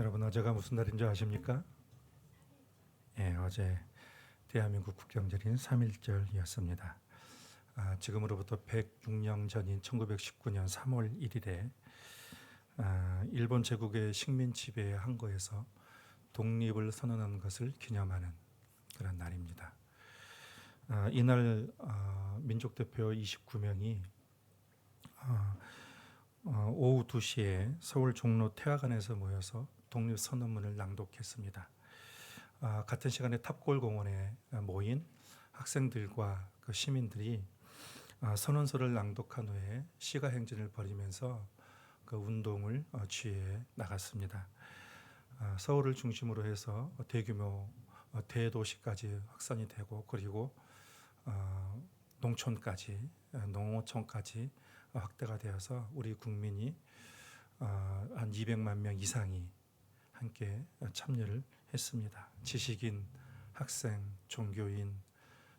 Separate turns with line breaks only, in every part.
여러분 어제가 무슨 날인 줄 아십니까? 예, 어제 대한민국 국경절인 3.1절이었습니다. 지금으로부터 106년 전인 1919년 3월 1일에 일본 제국의 식민 지배의 항거에서 독립을 선언한 것을 기념하는 그런 날입니다. 이날 민족 대표 29명이 오후 2시에 서울 종로 태화관에서 모여서 독립선언문을 낭독했습니다. 같은 시간에 탑골공원에 모인 학생들과 그 시민들이 선언서를 낭독한 후에 시가행진을 벌이면서 그 운동을 취해 나갔습니다. 서울을 중심으로 해서 대규모 대도시까지 확산이 되고 그리고 농촌까지 농어촌까지 확대가 되어서 우리 국민이 한 200만 명 이상이 함께 참여를 했습니다. 지식인, 학생, 종교인,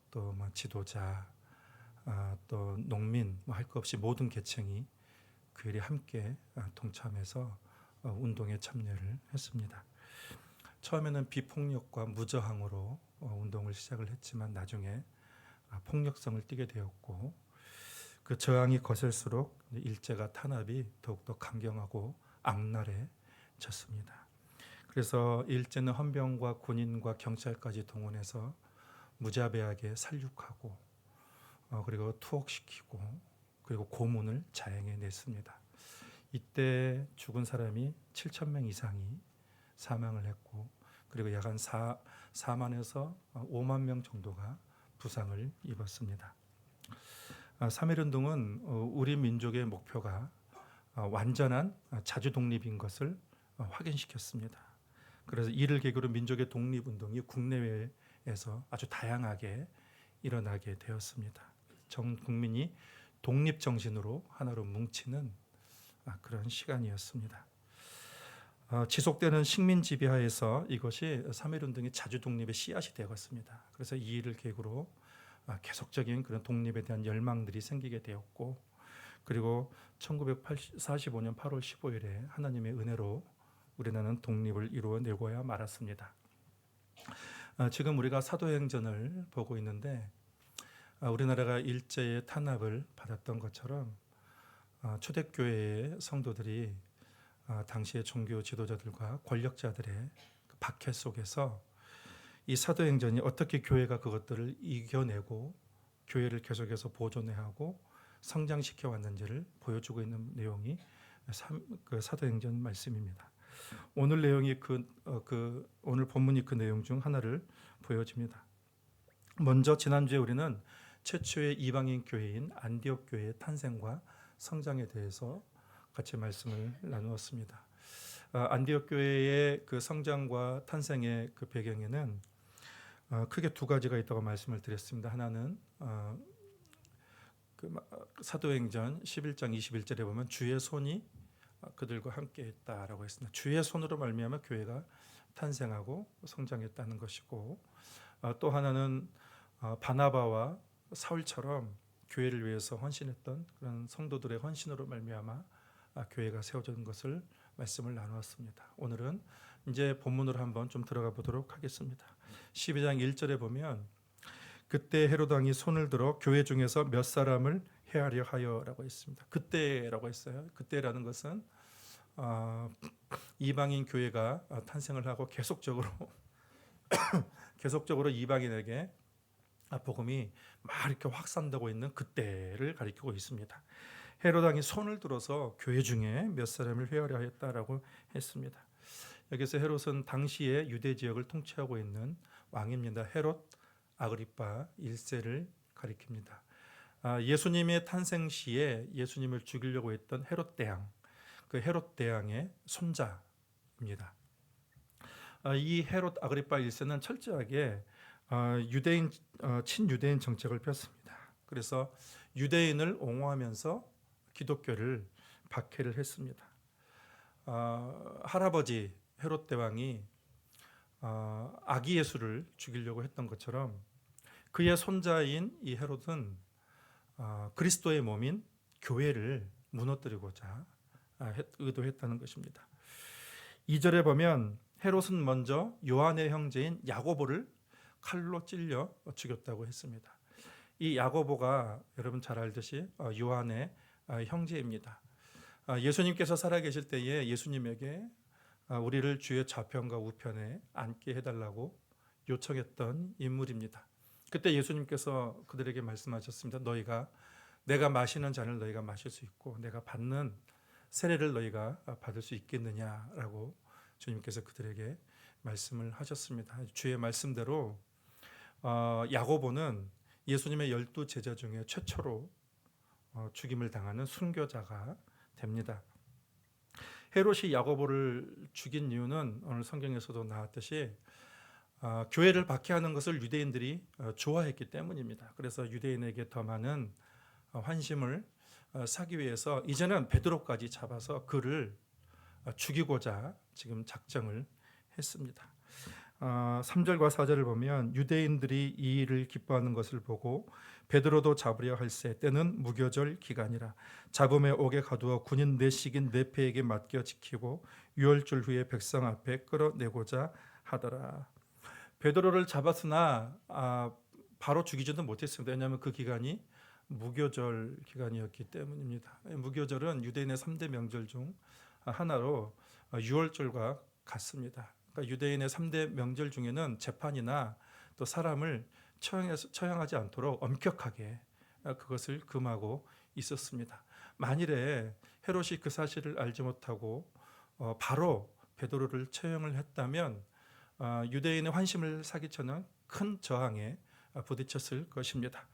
또 지도자, 또 농민, 할 것 없이 모든 계층이 그 일에 함께 동참해서 운동에 참여를 했습니다. 처음에는 비폭력과 무저항으로 운동을 시작을 했지만 나중에 폭력성을 띠게 되었고 그 저항이 거셀수록 일제가 탄압이 더욱더 강경하고 악랄해졌습니다. 그래서 일제는 헌병과 군인과 경찰까지 동원해서 무자비하게 살육하고 그리고 투옥시키고 그리고 고문을 자행해냈습니다. 이때 죽은 사람이 7,000명 이상이 사망을 했고 그리고 약 한 4만에서 5만 명 정도가 부상을 입었습니다. 3.1운동은 우리 민족의 목표가 완전한 자주독립인 것을 확인시켰습니다. 그래서 이를 계기로 민족의 독립운동이 국내외에서 아주 다양하게 일어나게 되었습니다. 전 국민이 독립정신으로 하나로 뭉치는 그런 시간이었습니다. 지속되는 식민지배하에서 이것이 3.1운동이 자주독립의 씨앗이 되었습니다. 그래서 이 일을 계기로 계속적인 그런 독립에 대한 열망들이 생기게 되었고 그리고 1945년 8월 15일에 하나님의 은혜로 우리나라는 독립을 이루어내고야 말았습니다. 지금 우리가 사도행전을 보고 있는데 우리나라가 일제의 탄압을 받았던 것처럼 초대교회의 성도들이 당시의 종교 지도자들과 권력자들의 박해 속에서 이 사도행전이 어떻게 교회가 그것들을 이겨내고 교회를 계속해서 보존해야 하고 성장시켜 왔는지를 보여주고 있는 내용이 그 사도행전 말씀입니다. 오늘 내용이 오늘 본문이 그 내용 중 하나를 보여줍니다. 먼저 지난주에 우리는 최초의 이방인 교회인 안디옥 교회의 탄생과 성장에 대해서 같이 말씀을 나누었습니다. 안디옥 교회의 그 성장과 탄생의 그 배경에는 크게 두 가지가 있다고 말씀을 드렸습니다. 하나는 사도행전 11장 21절에 보면 주의 손이 그들과 함께 했다라고 했습니다. 주의 손으로 말미암아 교회가 탄생하고 성장했다는 것이고 또 하나는 바나바와 사울처럼 교회를 위해서 헌신했던 그런 성도들의 헌신으로 말미암아 교회가 세워진 것을 말씀을 나누었습니다. 오늘은 이제 본문으로 한번 좀 들어가 보도록 하겠습니다. 12장 1절에 보면 그때 헤롯 왕이 손을 들어 교회 중에서 몇 사람을 해하려 하여라고 했습니다. 그때라고 했어요. 그때라는 것은 이방인 교회가 탄생을 하고 계속적으로 이방인에게 복음이 막 이렇게 확산되고 있는 그때를 가리키고 있습니다. 헤롯 왕이 손을 들어서 교회 중에 몇 사람을 회하려 했다라고 했습니다. 여기서 헤롯은 당시의 유대 지역을 통치하고 있는 왕입니다. 헤롯 아그리파 1세를 가리킵니다. 예수님의 탄생 시에 예수님을 죽이려고 했던 헤롯 대왕, 그 헤롯 대왕의 손자입니다. 이 헤롯 아그리파 1세는 철저하게 유대인 친유대인 정책을 폈습니다. 그래서 유대인을 옹호하면서 기독교를 박해를 했습니다. 할아버지 헤롯 대왕이 아기 예수를 죽이려고 했던 것처럼 그의 손자인 이 헤롯은 그리스도의 몸인 교회를 무너뜨리고자 의도했다는 것입니다. 2절에 보면 헤롯은 먼저 요한의 형제인 야고보를 칼로 찔려 죽였다고 했습니다. 이 야고보가 여러분 잘 알듯이 요한의 형제입니다. 예수님께서 살아계실 때에 예수님에게 우리를 주의 좌편과 우편에 앉게 해달라고 요청했던 인물입니다. 그때 예수님께서 그들에게 말씀하셨습니다. 내가 마시는 잔을 너희가 마실 수 있고 내가 받는 세례를 너희가 받을 수 있겠느냐라고 주님께서 그들에게 말씀을 하셨습니다. 주의 말씀대로 야고보는 예수님의 12 제자 중에 최초로 죽임을 당하는 순교자가 됩니다. 헤롯이 야고보를 죽인 이유는 오늘 성경에서도 나왔듯이 교회를 박해하는 것을 유대인들이 좋아했기 때문입니다. 그래서 유대인에게 더 많은 환심을 사기 위해서 이제는 베드로까지 잡아서 그를 죽이고자 지금 작정을 했습니다. 3절과 4절을 보면 유대인들이 이 일을 기뻐하는 것을 보고 베드로도 잡으려 할새 때는 무교절 기간이라 잡음에 옥에 가두어 군인 내식인 내패에게 맡겨 지키고 유월절 후에 백성 앞에 끌어내고자 하더라. 베드로를 잡았으나 바로 죽이지는 못했습니다. 왜냐하면 그 기간이 무교절 기간이었기 때문입니다. 무교절은 유대인의 3대 명절 중 하나로 유월절과 같습니다. 그러니까 유대인의 3대 명절 중에는 재판이나 또 사람을 처형하지 않도록 엄격하게 그것을 금하고 있었습니다. 만일에 헤롯이 그 사실을 알지 못하고 바로 베드로를 처형을 했다면 유대인의 환심을 사기쳐는 큰 저항에 부딪혔을 것입니다.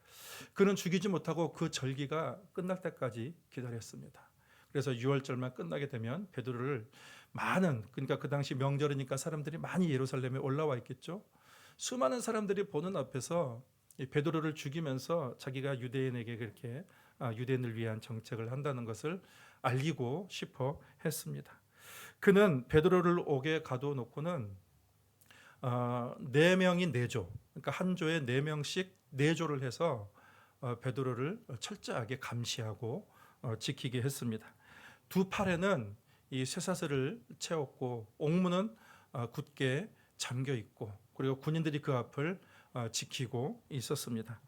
그는 죽이지 못하고 그 절기가 끝날 때까지 기다렸습니다. 그래서 6월절만 끝나게 되면 베드로를 그러니까 그 당시 명절이니까 사람들이 많이 예루살렘에 올라와 있겠죠. 수많은 사람들이 보는 앞에서 베드로를 죽이면서 자기가 유대인에게 그렇게 유대인을 위한 정책을 한다는 것을 알리고 싶어 했습니다. 그는 베드로를 옥에 가둬놓고는 4명이 4조, 그러니까 한 조에 4명씩 4조를 해서 베드로를 철저하게 감시하고 지키게 했습니다. 두 팔에는 이 쇠사슬을 채웠고 옥문은 굳게 잠겨 있고 그리고 군인들이 그 앞을 지키고 있었습니다.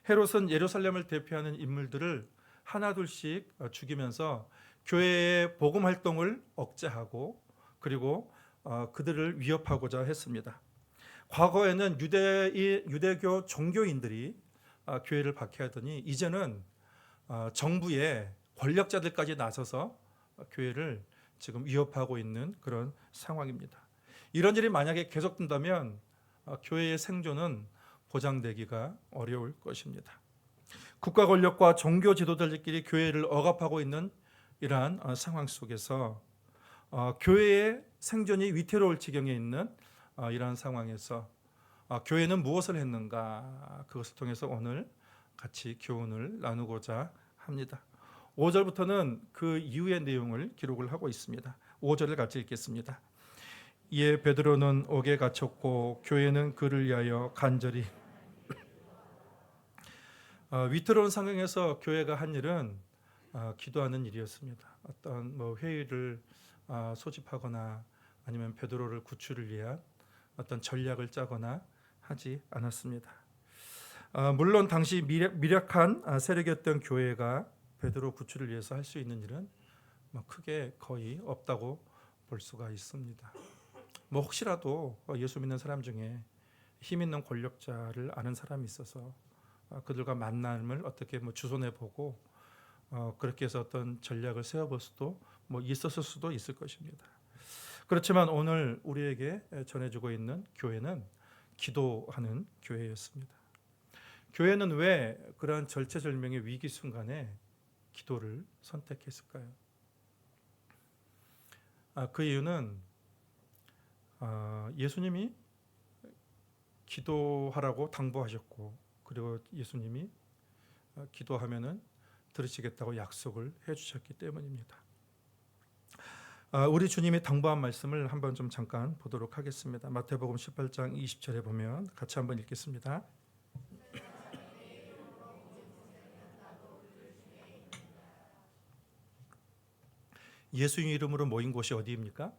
헤롯은 예루살렘을 대표하는 인물들을 하나둘씩 죽이면서 교회의 복음 활동을 억제하고 그리고 그들을 위협하고자 했습니다. 과거에는 유대교 종교인들이 교회를 박해하더니 이제는 정부의 권력자들까지 나서서 교회를 지금 위협하고 있는 그런 상황입니다. 이런 일이 만약에 계속된다면 교회의 생존은 보장되기가 어려울 것입니다. 국가 권력과 종교 지도자들끼리 교회를 억압하고 있는 이러한 상황 속에서 교회의 생존이 위태로울 지경에 있는 이러한 상황에서 교회는 무엇을 했는가 그것을 통해서 오늘 같이 교훈을 나누고자 합니다. 5절부터는 그 이후의 내용을 기록을 하고 있습니다. 5절을 같이 읽겠습니다. 이에 베드로는 옥에 갇혔고 교회는 그를 위하여 간절히 위태로운 상황에서 교회가 한 일은 기도하는 일이었습니다. 어떤 회의를 소집하거나 아니면 베드로를 구출을 위한 어떤 전략을 짜거나 하지 않았습니다. 물론 당시 미력한 세력이었던 교회가 베드로 구출을 위해서 할 수 있는 일은 크게 거의 없다고 볼 수가 있습니다. 혹시라도 예수 믿는 사람 중에 힘 있는 권력자를 아는 사람이 있어서 그들과 만남을 어떻게 주선해 보고 그렇게 해서 어떤 전략을 세워볼 수도 있었을 수도 있을 것입니다. 그렇지만 오늘 우리에게 전해주고 있는 교회는 기도하는 교회였습니다. 교회는 왜 그러한 절체절명의 위기 순간에 기도를 선택했을까요? 그 이유는 예수님이 기도하라고 당부하셨고 그리고 예수님이 기도하면은 들으시겠다고 약속을 해주셨기 때문입니다. 우리 주님이 당부한 말씀을 한번 좀 잠깐 보도록 하겠습니다. 마태복음 18장 20절에 보면 같이 한번 읽겠습니다. 예수님 이름으로 모인 곳이 어디입니까?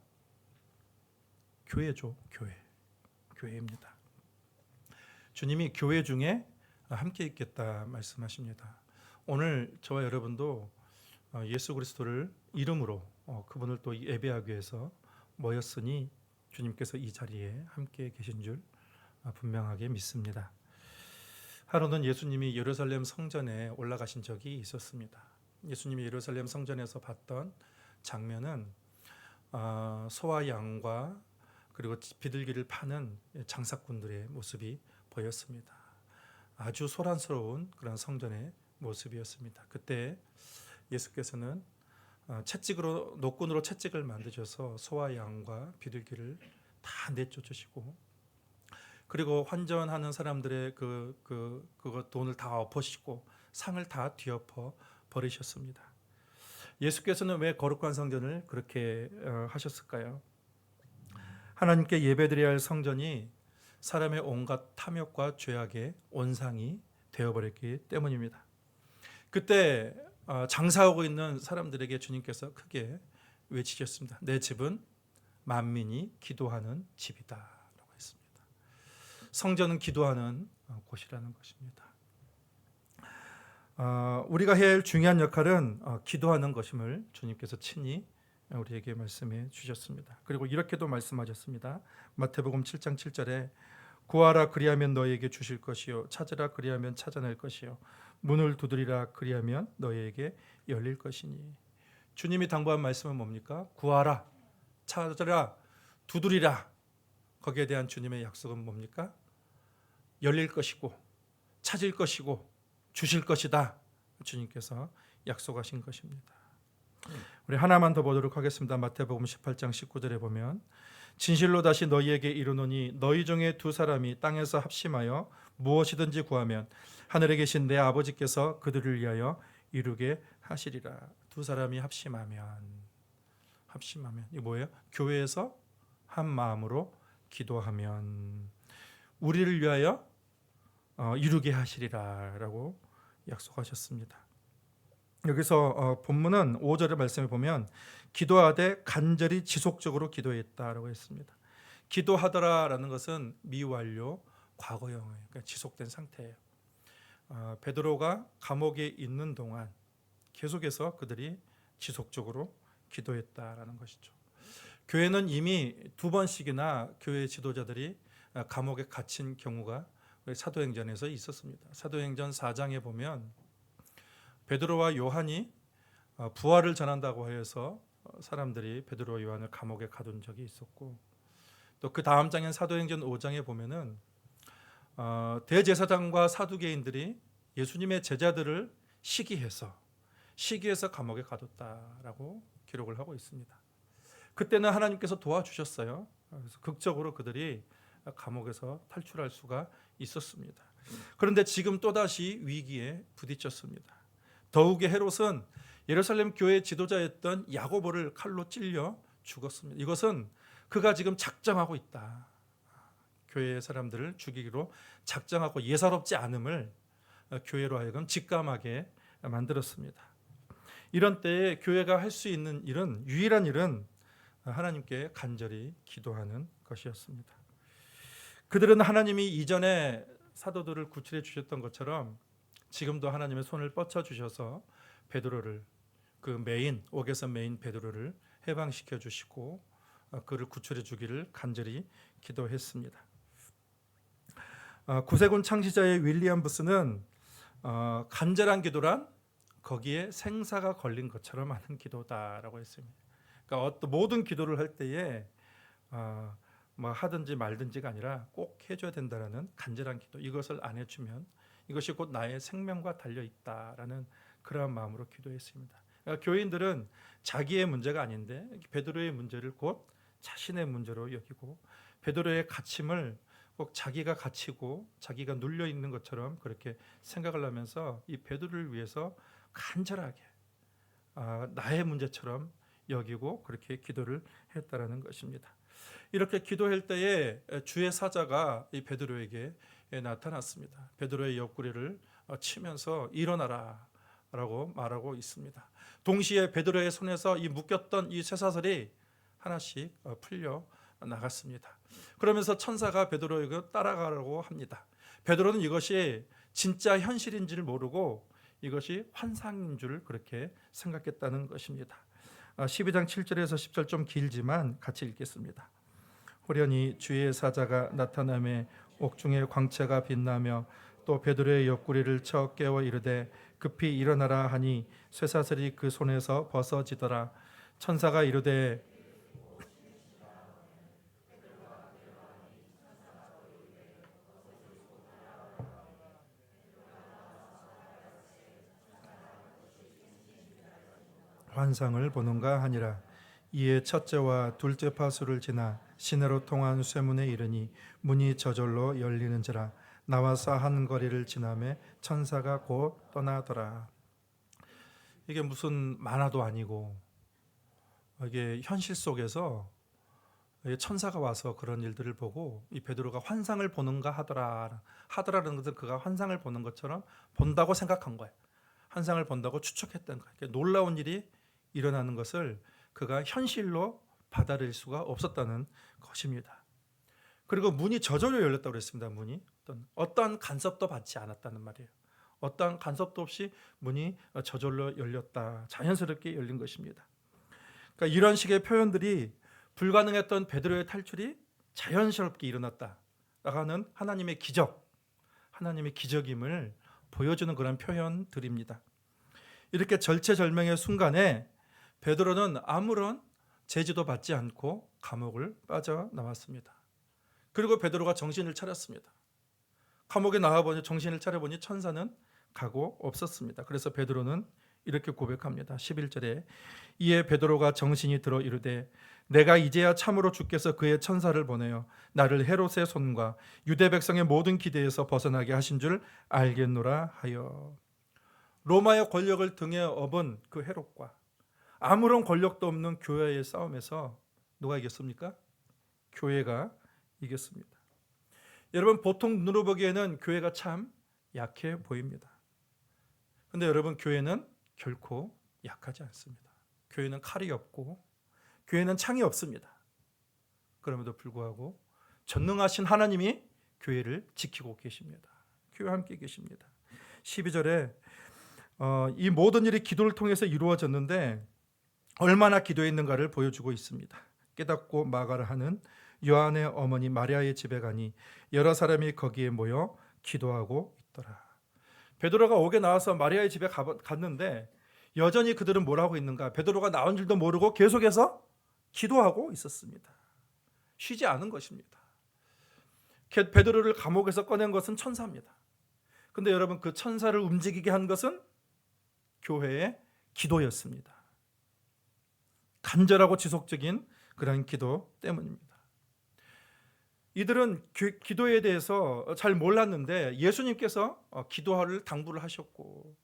교회죠. 교회입니다. 주님이 교회 중에 함께 있겠다 말씀하십니다. 오늘 저와 여러분도 예수 그리스도를 이름으로 그분을 또 예배하기 위해서 모였으니 주님께서 이 자리에 함께 계신 줄 분명하게 믿습니다. 하루는 예수님이 예루살렘 성전에 올라가신 적이 있었습니다. 예수님이 예루살렘 성전에서 봤던 장면은 소와 양과 그리고 비둘기를 파는 장사꾼들의 모습이 보였습니다. 아주 소란스러운 그런 성전의 모습이었습니다. 그때 예수께서는 채찍으로 노끈으로 채찍을 만드셔서 소와 양과 비둘기를 다 내쫓으시고, 그리고 환전하는 사람들의 그거 돈을 다 엎으시고 상을 다 뒤엎어 버리셨습니다. 예수께서는 왜 거룩한 성전을 그렇게 하셨을까요? 하나님께 예배드려야 할 성전이 사람의 온갖 탐욕과 죄악의 온상이 되어버렸기 때문입니다. 그때 장사하고 있는 사람들에게 주님께서 크게 외치셨습니다. 내 집은 만민이 기도하는 집이다 라고 했습니다. 성전은 기도하는 곳이라는 것입니다. 우리가 해야 할 중요한 역할은 기도하는 것임을 주님께서 친히 우리에게 말씀해 주셨습니다. 그리고 이렇게도 말씀하셨습니다. 마태복음 7장 7절에 구하라 그리하면 너희에게 주실 것이요 찾으라 그리하면 찾아낼 것이요 문을 두드리라 그리하면 너희에게 열릴 것이니. 주님이 당부한 말씀은 뭡니까? 구하라, 찾으라, 두드리라. 거기에 대한 주님의 약속은 뭡니까? 열릴 것이고 찾을 것이고 주실 것이다. 주님께서 약속하신 것입니다. 우리 하나만 더 보도록 하겠습니다. 마태복음 18장 19절에 보면 진실로 다시 너희에게 이르노니 너희 중에 두 사람이 땅에서 합심하여 무엇이든지 구하면 하늘에 계신 내 아버지께서 그들을 위하여 이루게 하시리라. 두 사람이 합심하면 이 뭐예요? 교회에서 한 마음으로 기도하면 우리를 위하여 이루게 하시리라라고 약속하셨습니다. 여기서 본문은 5절의 말씀에 보면 기도하되 간절히 지속적으로 기도했다라고 했습니다. 기도하더라라는 것은 미완료 과거형이에요. 그러니까 지속된 상태예요. 베드로가 감옥에 있는 동안 계속해서 그들이 지속적으로 기도했다라는 것이죠. 교회는 이미 두 번씩이나 교회 지도자들이 감옥에 갇힌 경우가 사도행전에서 있었습니다. 사도행전 4장에 보면 베드로와 요한이 부활을 전한다고 해서 사람들이 베드로와 요한을 감옥에 가둔 적이 있었고, 또 그 다음 장인 사도행전 5장에 보면은 대제사장과 사두개인들이 예수님의 제자들을 시기해서 감옥에 가뒀다라고 기록을 하고 있습니다. 그때는 하나님께서 도와주셨어요. 그래서 극적으로 그들이 감옥에서 탈출할 수가 있었습니다. 그런데 지금 또다시 위기에 부딪혔습니다. 더욱이 헤롯은 예루살렘 교회 지도자였던 야고보를 칼로 찔려 죽었습니다. 이것은 그가 지금 작정하고 있다. 교회의 사람들을 죽이기로 작정하고 예사롭지 않음을 교회로 하여금 직감하게 만들었습니다. 이런 때에 교회가 할 수 있는 일은, 유일한 일은 하나님께 간절히 기도하는 것이었습니다. 그들은 하나님이 이전에 사도들을 구출해 주셨던 것처럼 지금도 하나님의 손을 뻗쳐 주셔서 베드로를, 옥에서 메인 베드로를 해방시켜 주시고 그를 구출해 주기를 간절히 기도했습니다. 구세군 창시자의 윌리엄 부스는 간절한 기도란 거기에 생사가 걸린 것처럼 하는 기도다라고 했습니다. 그러니까 모든 기도를 할 때에 뭐 하든지 말든지가 아니라 꼭 해줘야 된다라는 간절한 기도, 이것을 안 해주면 이것이 곧 나의 생명과 달려 있다라는 그러한 마음으로 기도했습니다. 그러니까 교인들은 자기의 문제가 아닌데 베드로의 문제를 곧 자신의 문제로 여기고, 베드로의 갇힘을 꼭 자기가 갇히고 자기가 눌려 있는 것처럼 그렇게 생각을 하면서 이 베드로를 위해서 간절하게 나의 문제처럼 여기고 그렇게 기도를 했다라는 것입니다. 이렇게 기도할 때에 주의 사자가 이 베드로에게 나타났습니다. 베드로의 옆구리를 치면서 일어나라 라고 말하고 있습니다. 동시에 베드로의 손에서 이 묶였던 이 쇠사슬이 하나씩 풀려 나갔습니다. 그러면서 천사가 베드로에게 따라가라고 합니다. 베드로는 이것이 진짜 현실인지를 모르고 이것이 환상인 줄 그렇게 생각했다는 것입니다. 12장 7절에서 10절 좀 길지만 같이 읽겠습니다. 호련히 주의 사자가 나타나매 옥중에 광채가 빛나며 또 베드로의 옆구리를 쳐 깨워 이르되 급히 일어나라 하니 쇠사슬이 그 손에서 벗어지더라. 천사가 이르되 환상을 보는가 하니라. 이에 첫째와 둘째 파수를 지나 시내로 통한 쇠문에 이르니 문이 저절로 열리는지라. 나와서 한 거리를 지나매 천사가 곧 떠나더라. 이게 무슨 만화도 아니고 이게 현실 속에서 천사가 와서 그런 일들을 보고 이 베드로가 환상을 보는가 하더라라는 것은 그가 환상을 보는 것처럼 본다고 생각한 거예요. 환상을 본다고 추측했던 거예요. 놀라운 일이 일어나는 것을 그가 현실로 받아들일 수가 없었다는 것입니다. 그리고 문이 저절로 열렸다고 그랬습니다. 문이 어떠한 간섭도 받지 않았다는 말이에요. 어떠한 간섭도 없이 문이 저절로 열렸다. 자연스럽게 열린 것입니다. 그러니까 이런 식의 표현들이 불가능했던 베드로의 탈출이 자연스럽게 일어났다. 라는 하나님의 기적, 하나님의 기적임을 보여주는 그런 표현들입니다. 이렇게 절체절명의 순간에 베드로는 아무런 제지도 받지 않고 감옥을 빠져나왔습니다. 그리고 베드로가 정신을 차렸습니다. 감옥에 나와보니 정신을 차려보니 천사는 가고 없었습니다. 그래서 베드로는 이렇게 고백합니다. 11절에 이에 베드로가 정신이 들어 이르되 내가 이제야 참으로 주께서 그의 천사를 보내어 나를 헤롯의 손과 유대 백성의 모든 기대에서 벗어나게 하신 줄 알겠노라 하여. 로마의 권력을 등에 업은 그 헤롯과 아무런 권력도 없는 교회의 싸움에서 누가 이겼습니까? 교회가 이겼습니다. 여러분, 보통 눈으로 보기에는 교회가 참 약해 보입니다. 그런데 여러분, 교회는 결코 약하지 않습니다. 교회는 칼이 없고 교회는 창이 없습니다. 그럼에도 불구하고 전능하신 하나님이 교회를 지키고 계십니다. 교회와 함께 계십니다. 12절에 이 모든 일이 기도를 통해서 이루어졌는데 얼마나 기도했는가를 보여주고 있습니다. 깨닫고 마가라 하는 요한의 어머니 마리아의 집에 가니 여러 사람이 거기에 모여 기도하고 있더라. 베드로가 옥에 나와서 마리아의 집에 갔는데 여전히 그들은 뭘 하고 있는가? 베드로가 나온 줄도 모르고 계속해서 기도하고 있었습니다. 쉬지 않은 것입니다. 베드로를 감옥에서 꺼낸 것은 천사입니다. 그런데 여러분, 그 천사를 움직이게 한 것은 교회의 기도였습니다. 간절하고 지속적인 그런 기도 때문입니다. 이들은 기도에 대해서 잘 몰랐는데 예수님께서 기도를 당부를 하셨고,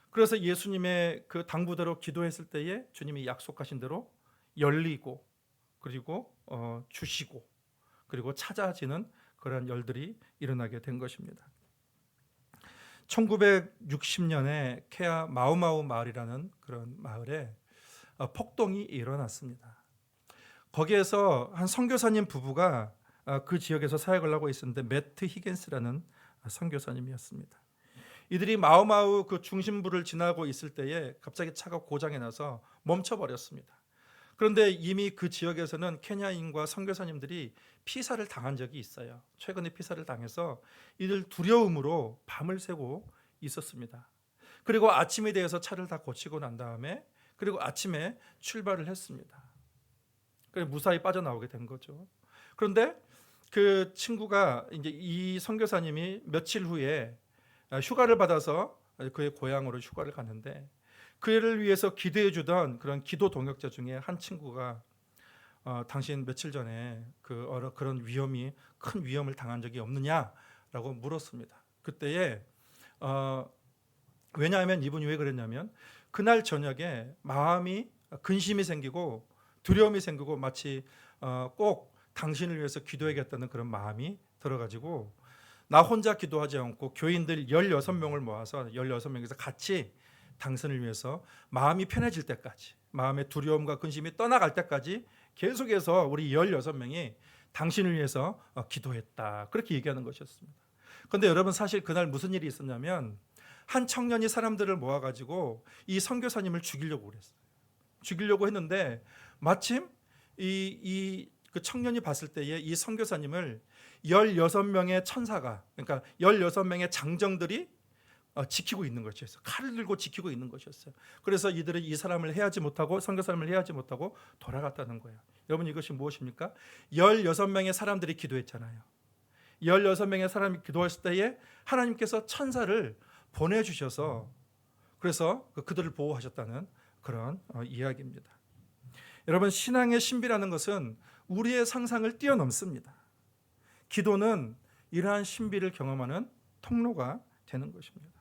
그래서 예수님의 그 당부대로 기도했을 때에 주님이 약속하신 대로 열리고 그리고 주시고 그리고 찾아지는 그런 일들이 일어나게 된 것입니다. 1960년에 케아 마우마우 마을이라는 그런 마을에 폭동이 일어났습니다. 거기에서 한 선교사님 부부가 그 지역에서 사역을 하고 있었는데 매트 히겐스라는 선교사님이었습니다. 이들이 마우마우 그 중심부를 지나고 있을 때에 갑자기 차가 고장이 나서 멈춰버렸습니다. 그런데 이미 그 지역에서는 케냐인과 선교사님들이 피살을 당한 적이 있어요. 최근에 피살을 당해서 이들 두려움으로 밤을 새고 있었습니다. 그리고 아침에 대해서 차를 다 고치고 난 다음에 그리고 아침에 출발을 했습니다. 그래서 무사히 빠져나오게 된 거죠. 그런데 그 친구가 이제 이 선교사님이 며칠 후에 휴가를 받아서 그의 고향으로 휴가를 갔는데 그를 위해서 기도해 주던 그런 기도 동역자 중에 한 친구가 당신 며칠 전에 그런 큰 위험을 당한 적이 없느냐라고 물었습니다. 그때에 왜냐하면 이분이 왜 그랬냐면 그날 저녁에 마음이 근심이 생기고 두려움이 생기고 마치 꼭 당신을 위해서 기도해야겠다는 그런 마음이 들어가지고 나 혼자 기도하지 않고 교인들 16명을 모아서 16명에서 같이 당신을 위해서 마음이 편해질 때까지 마음의 두려움과 근심이 떠나갈 때까지 계속해서 우리 16명이 당신을 위해서 기도했다. 그렇게 얘기하는 것이었습니다. 그런데 여러분, 사실 그날 무슨 일이 있었냐면 한 청년이 사람들을 모아가지고 이 선교사님을 죽이려고 그랬어요. 죽이려고 했는데 마침 그 청년이 봤을 때에 이 선교사님을 16명의 천사가, 그러니까 16명의 장정들이 지키고 있는 것이었어요. 칼을 들고 지키고 있는 것이었어요. 그래서 이들이 이 사람을 해하지 못하고, 선교사님을 해하지 못하고 돌아갔다는 거예요. 여러분, 이것이 무엇입니까? 16명의 사람들이 기도했잖아요. 16명의 사람이 기도했을 때에 하나님께서 천사를 보내주셔서 그래서 그들을 보호하셨다는 그런 이야기입니다. 여러분, 신앙의 신비라는 것은 우리의 상상을 뛰어넘습니다. 기도는 이러한 신비를 경험하는 통로가 되는 것입니다.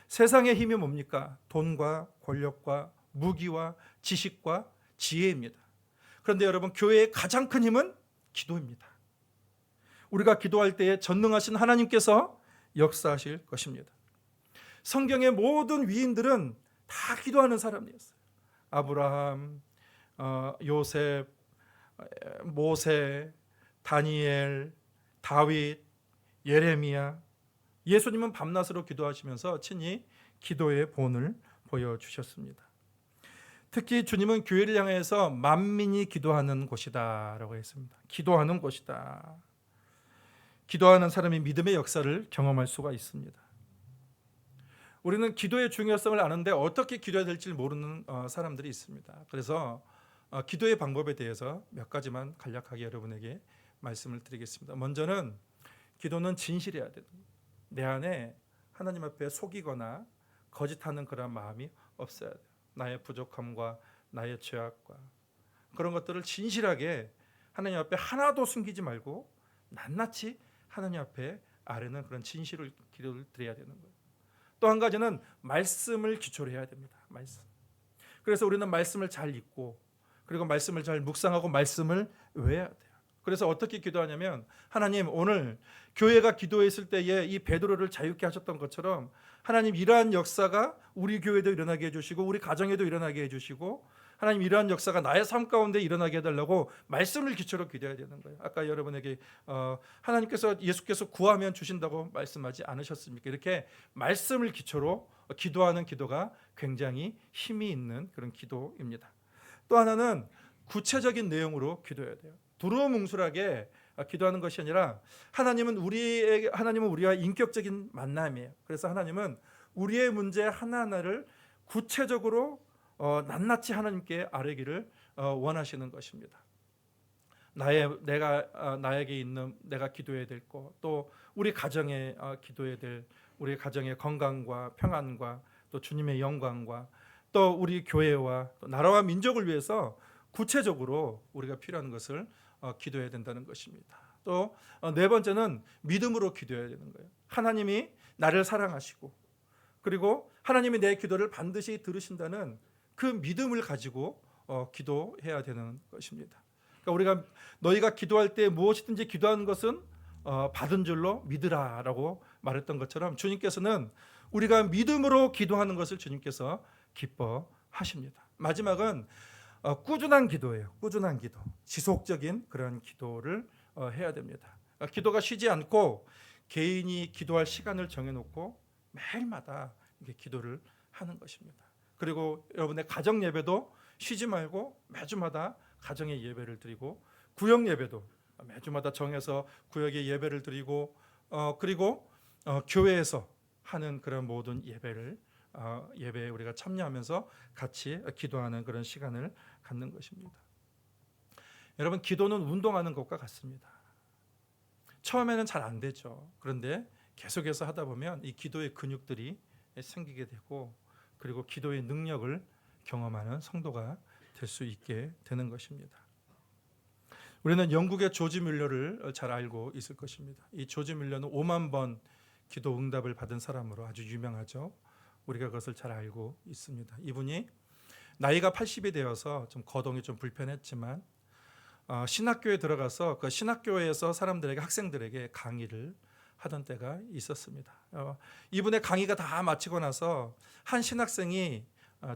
세상의 힘이 뭡니까? 돈과 권력과 무기와 지식과 지혜입니다. 그런데 여러분, 교회의 가장 큰 힘은 기도입니다. 우리가 기도할 때에 전능하신 하나님께서 역사하실 것입니다. 성경의 모든 위인들은 다 기도하는 사람이었어요. 아브라함, 요셉, 모세, 다니엘, 다윗, 예레미야. 예수님은 밤낮으로 기도하시면서 친히 기도의 본을 보여주셨습니다. 특히 주님은 교회를 향해서 만민이 기도하는 곳이다 라고 했습니다. 기도하는 곳이다. 기도하는 사람이 믿음의 역사를 경험할 수가 있습니다. 우리는 기도의 중요성을 아는데 어떻게 기도해야 될지 모르는 사람들이 있습니다. 그래서 기도의 방법에 대해서 몇 가지만 간략하게 여러분에게 말씀을 드리겠습니다. 먼저는 기도는 진실해야 됩니다. 내 안에 하나님 앞에 속이거나 거짓하는 그런 마음이 없어야 돼요. 나의 부족함과 나의 죄악과 그런 것들을 진실하게 하나님 앞에 하나도 숨기지 말고 낱낱이 하나님 앞에 아뢰는 그런 진실을 기도를 드려야 되는 거예요. 또 한 가지는 말씀을 기초로 해야 됩니다. 말씀. 그래서 우리는 말씀을 잘 읽고 그리고 말씀을 잘 묵상하고 말씀을 외워야 돼요. 그래서 어떻게 기도하냐면, 하나님, 오늘 교회가 기도했을 때에 이 베드로를 자유케 하셨던 것처럼 하나님, 이러한 역사가 우리 교회도 일어나게 해주시고 우리 가정에도 일어나게 해주시고, 하나님, 이러한 역사가 나의 삶 가운데 일어나게 해달라고 말씀을 기초로 기도해야 되는 거예요. 아까 여러분에게 하나님께서, 예수께서 구하면 주신다고 말씀하지 않으셨습니까? 이렇게 말씀을 기초로 기도하는 기도가 굉장히 힘이 있는 그런 기도입니다. 또 하나는 구체적인 내용으로 기도해야 돼요. 두루뭉술하게 기도하는 것이 아니라 하나님은 우리와 인격적인 만남이에요. 그래서 하나님은 우리의 문제 하나하나를 구체적으로 낱낱이 하나님께 아뢰기를 원하시는 것입니다. 나에게 있는 내가 기도해야 될 것, 또 우리 가정에 기도해야 될 우리 가정의 건강과 평안과 또 주님의 영광과 또 우리 교회와 또 나라와 민족을 위해서 구체적으로 우리가 필요한 것을 기도해야 된다는 것입니다. 또 네 번째는 믿음으로 기도해야 되는 거예요. 하나님이 나를 사랑하시고 그리고 하나님이 내 기도를 반드시 들으신다는 그 믿음을 가지고 기도해야 되는 것입니다. 그러니까 우리가 너희가 기도할 때 무엇이든지 기도하는 것은 받은 줄로 믿으라라고 말했던 것처럼 주님께서는 우리가 믿음으로 기도하는 것을 주님께서 기뻐하십니다. 마지막은 꾸준한 기도예요. 꾸준한 기도, 지속적인 그런 기도를 해야 됩니다. 기도가 쉬지 않고 개인이 기도할 시간을 정해놓고 매일마다 이렇게 기도를 하는 것입니다. 그리고 여러분의 가정 예배도 쉬지 말고 매주마다 가정의 예배를 드리고, 구역 예배도 매주마다 정해서 구역의 예배를 드리고, 그리고 교회에서 하는 그런 모든 예배에 우리가 참여하면서 같이 기도하는 그런 시간을 갖는 것입니다. 여러분, 기도는 운동하는 것과 같습니다. 처음에는 잘 안 되죠. 그런데 계속해서 하다 보면 이 기도의 근육들이 생기게 되고, 그리고 기도의 능력을 경험하는 성도가 될 수 있게 되는 것입니다. 우리는 영국의 조지 뮬러를 잘 알고 있을 것입니다. 이 조지 뮬러는 5만 번 기도 응답을 받은 사람으로 아주 유명하죠. 우리가 그것을 잘 알고 있습니다. 이분이 나이가 80이 되어서 좀 거동이 좀 불편했지만 신학교에 들어가서 그 신학교에서 사람들에게, 학생들에게 강의를 하던 때가 있었습니다. 이분의 강의가 다 마치고 나서 한 신학생이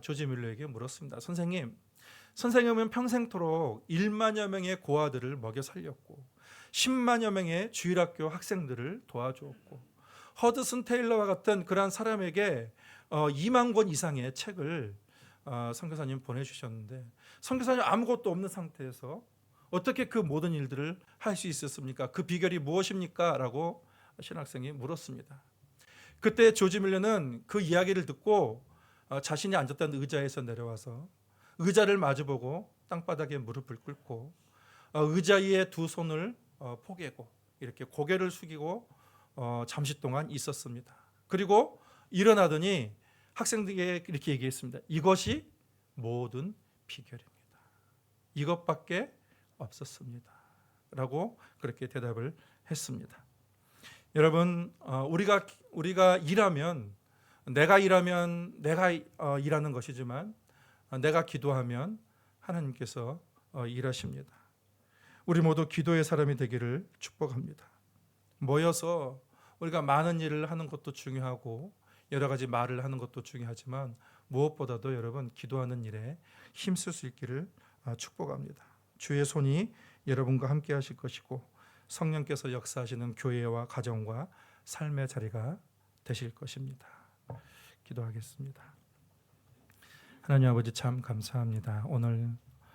조지 뮬러에게 물었습니다. 선생님은 평생토록 1만여 명의 고아들을 먹여 살렸고 10만여 명의 주일학교 학생들을 도와주었고 허드슨 테일러와 같은 그러한 사람에게 2만 권 이상의 책을 선교사님 보내주셨는데 선교사님 아무것도 없는 상태에서 어떻게 그 모든 일들을 할 수 있었습니까? 그 비결이 무엇입니까? 라고 신학생이 물었습니다. 그때 조지 밀러는 그 이야기를 듣고 자신이 앉았던 의자에서 내려와서 의자를 마주보고 땅바닥에 무릎을 꿇고 의자 위에 두 손을 포개고 이렇게 고개를 숙이고 잠시 동안 있었습니다. 그리고 일어나더니 학생들에게 이렇게 얘기했습니다. 이것이 모든 비결입니다. 이것밖에 없었습니다. 라고 그렇게 대답을 했습니다. 여러분, 우리가 일하면 내가 일하는 것이지만 내가 기도하면 하나님께서 일하십니다. 우리 모두 기도의 사람이 되기를 축복합니다. 모여서 우리가 많은 일을 하는 것도 중요하고 여러 가지 말을 하는 것도 중요하지만 무엇보다도 여러분 기도하는 일에 힘쓸 수 있기를 축복합니다. 주의 손이 여러분과 함께 하실 것이고 성령께서 역사하시는 교회와 가정과 삶의 자리가 되실 것입니다. 기도하겠습니다. 하나님 아버지 참 감사합니다. 오늘